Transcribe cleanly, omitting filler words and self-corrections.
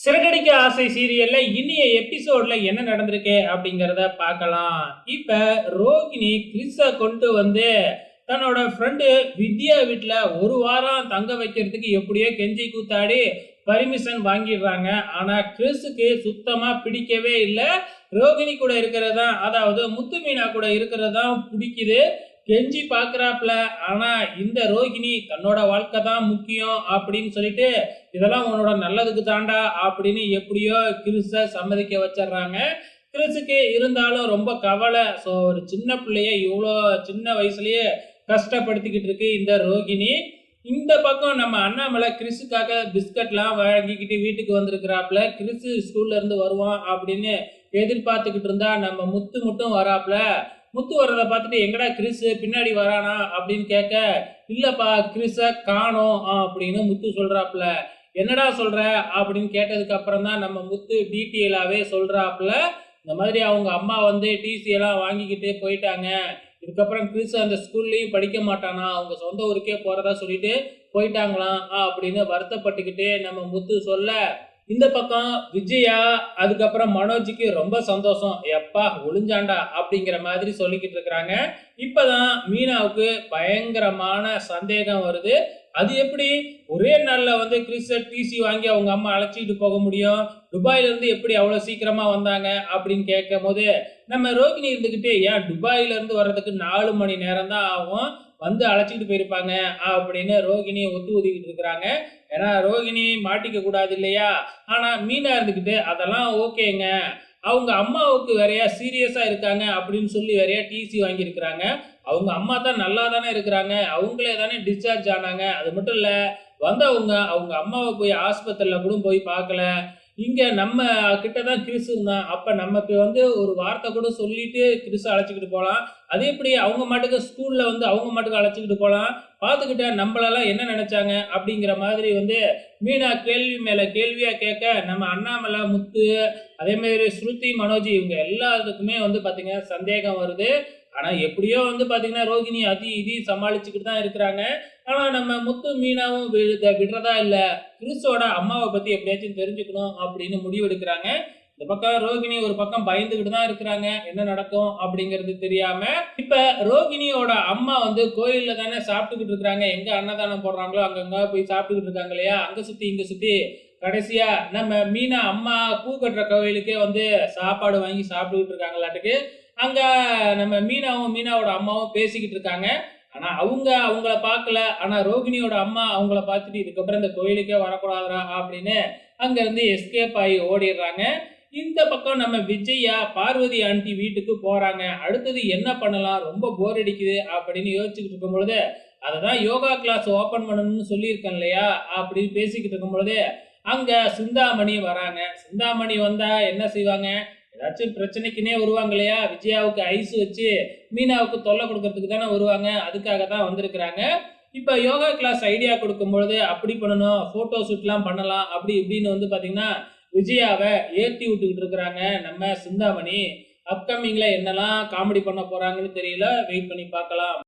சிறகடிக்க ஆசை சீரியல்ல இனிய எபிசோட்ல என்ன நடந்திருக்கு அப்படிங்கிறத பார்க்கலாம். இப்ப ரோகிணி கிறிஸ கொண்டு வந்து தன்னோட ஃப்ரெண்டு வித்யா வீட்ல ஒரு வாரம் தங்க வைக்கிறதுக்கு எப்படியோ கெஞ்சி கூத்தாடி பர்மிஷன் வாங்கிடுறாங்க. ஆனா கிறிஸுக்கு சுத்தமா பிடிக்கவே இல்லை. ரோகிணி கூட இருக்கிறதா, அதாவது முத்து மீனா கூட இருக்கிறதா பிடிக்குது. கெஞ்சி பாக்குறாப்ல. ஆனா இந்த ரோகிணி தன்னோட வாழ்க்கை தான் முக்கியம் அப்படின்னு சொல்லிட்டு, இதெல்லாம் உன்னோட நல்லதுக்கு தாண்டா அப்படின்னு எப்படியோ கிறிஸ சம்மதிக்க வச்சிடுறாங்க. கிறிஸுக்கு இருந்தாலும் ரொம்ப கவலை. ஸோ ஒரு சின்ன பிள்ளைய இவ்வளோ சின்ன வயசுலயே கஷ்டப்படுத்திக்கிட்டு இருக்கு இந்த ரோகிணி. இந்த பக்கம் நம்ம அண்ணாமலை கிறிஸுக்காக பிஸ்கட்லாம் வாங்கிக்கிட்டு வீட்டுக்கு வந்திருக்கிறாப்ல. கிறிஸு ஸ்கூல்ல இருந்து வருவான் அப்படின்னு எதிர்பார்த்துக்கிட்டு இருந்தா நம்ம முத்து மட்டும் வராப்ல. முத்து வர்றதை பார்த்துட்டு எங்கடா கிறிஸ் பின்னாடி வரானா அப்படின்னு கேட்க, இல்லப்பா கிறிஸ காணோம் அப்படின்னு முத்து சொல்றாப்ல. என்னடா சொல்ற அப்படின்னு கேட்டதுக்கு அப்புறம் தான் நம்ம முத்து டீட்டெயிலாவே சொல்றாப்ல. இந்த மாதிரி அவங்க அம்மா வந்து டிசி எல்லாம் வாங்கிக்கிட்டு போயிட்டாங்க. இதுக்கப்புறம் கிறிஸ் அந்த ஸ்கூல்லயும் படிக்க மாட்டானா, அவங்க சொந்த ஊருக்கே போறதா சொல்லிட்டு போயிட்டாங்களாம் அப்படின்னு வருத்தப்பட்டுக்கிட்டு நம்ம முத்து சொல்ல, இந்த பக்கம் விஜயா அதுக்கப்புறம் மனோஜுக்கு ரொம்ப சந்தோஷம். எப்பா ஒளிஞ்சாண்டா அப்படிங்கிற மாதிரி சொல்லிக்கிட்டு இருக்கிறாங்க. இப்பதான் மீனாவுக்கு பயங்கரமான சந்தேகம் வருது. அது எப்படி ஒரே நாள்ல வந்து கிறிஸ டிசி வாங்கி அவங்க அம்மா அழைச்சிட்டு போக முடியும்? துபாயில இருந்து எப்படி அவ்வளவு சீக்கிரமா வந்தாங்க அப்படின்னு கேட்கும் போது, நம்ம ரோகிணி இருந்துகிட்டு ஏன் துபாயில இருந்து வர்றதுக்கு 4 மணி நேரம் தான் ஆகும், வந்து அழைச்சிட்டு போயிருப்பாங்க அப்படின்னு ரோகிணியை ஒத்து ஊதிக்கிட்டு இருக்கிறாங்க. ஏன்னா ரோகிணி மாட்டிக்க கூடாது இல்லையா? ஆனா மீனா இருந்துகிட்டு அதெல்லாம் ஓகேங்க, அவங்க அம்மாவுக்கு வேறையா சீரியஸா இருக்காங்க அப்படின்னு சொல்லி வேறையா டிசி வாங்கியிருக்கிறாங்க. அவங்க அம்மா தான் நல்லா தானே இருக்கிறாங்க, அவங்களே தானே டிஸ்சார்ஜ் ஆனாங்க. அது மட்டும் இல்ல, வந்தவங்க அவங்க அம்மாவை போய் ஆஸ்பத்திரியில கூட போய் பார்க்கல. இங்க நம்ம கிட்ட தான் கிறிஸ் இருந்தான். அப்ப நமக்கு வந்து ஒரு வார்த்தை கூட சொல்லிட்டு கிறிஸ அழைச்சிக்கிட்டு போலாம். அது எப்படி அவங்க மாட்டுக்கு ஸ்கூல்ல வந்து அவங்க மாட்டுக்கு அழைச்சிக்கிட்டு போலாம்? பார்த்துக்கிட்ட நம்மளெல்லாம் என்ன நினைச்சாங்க அப்படிங்கிற மாதிரி வந்து மீனா கேள்வி மேல கேள்வியா கேட்க, நம்ம அண்ணாமலை, முத்து, அதே மாதிரி ஸ்ருதி, மனோஜ் இவங்க எல்லாத்துக்குமே வந்து பாத்தீங்கன்னா சந்தேகம் வருது. ஆனா எப்படியோ வந்து பாத்தீங்கன்னா ரோகிணி அதி இதையும் சமாளிச்சுக்கிட்டு தான் இருக்கிறாங்க. ஆனா நம்ம முத்து மீனாவும் விடுறதா இல்ல. கிறிஸோட அம்மாவை பத்தி எப்படியாச்சும் தெரிஞ்சுக்கணும் அப்படின்னு முடிவெடுக்கிறாங்க. இந்த பக்கம் ரோகிணி ஒரு பக்கம் பயந்துகிட்டு தான் இருக்கிறாங்க, என்ன நடக்கும் அப்படிங்கிறது தெரியாம. இப்ப ரோகிணியோட அம்மா வந்து கோயில்ல தானே சாப்பிட்டுக்கிட்டு இருக்கிறாங்க. எங்க அன்னதானம் போடுறாங்களோ அங்கங்க போய் சாப்பிட்டுக்கிட்டு இருக்காங்க இல்லையா? அங்க சுத்தி இங்க சுத்தி கடைசியா நம்ம மீனா அம்மா பூ கட்டுற கோயிலுக்கே வந்து சாப்பாடு வாங்கி சாப்பிட்டுக்கிட்டு இருக்காங்களாட்டுக்கு. அங்க நம்ம மீனாவும் மீனாவோட அம்மாவும் பேசிக்கிட்டு இருக்காங்க. ஆனா அவங்க அவங்கள பார்க்கல. ஆனா ரோகிணியோட அம்மா அவங்கள பார்த்துட்டு இதுக்கப்புறம் இந்த கோயிலுக்கே வரக்கூடாதுரா அப்படின்னு அங்க இருந்து எஸ்கேப் ஆகி ஓடிடுறாங்க. இந்த பக்கம் நம்ம விஜயா பார்வதி ஆண்டி வீட்டுக்கு போறாங்க. அடுத்தது என்ன பண்ணலாம், ரொம்ப போர் அடிக்குது அப்படின்னு யோசிச்சுக்கிட்டு இருக்கும் பொழுது, அததான் யோகா கிளாஸ் ஓபன் பண்ணணும்னு சொல்லியிருக்கேன் இல்லையா அப்படின்னு பேசிக்கிட்டு இருக்கும் பொழுது அங்க சிந்தாமணி வராங்க. சிந்தாமணி வந்தா என்ன செய்வாங்க, ஏதாச்சும் பிரச்சனைக்குன்னே வருவாங்க இல்லையா? விஜயாவுக்கு ஐஸ் வச்சு மீனாவுக்கு தொல்லை கொடுக்கறதுக்கு தானே வருவாங்க. அதுக்காக தான் வந்திருக்கிறாங்க. இப்ப யோகா கிளாஸ் ஐடியா கொடுக்கும் பொழுது அப்படி பண்ணணும், போட்டோ ஷூட்லாம் பண்ணலாம் அப்படி இப்படின்னு வந்து பாத்தீங்கன்னா விஜயாவை ஏத்தி விட்டுக்கிட்டு இருக்கிறாங்க நம்ம சிந்தாமணி. அப்கமிங்ல என்னெல்லாம் காமெடி பண்ண போறாங்கன்னு தெரியல, வெயிட் பண்ணி பார்க்கலாம்.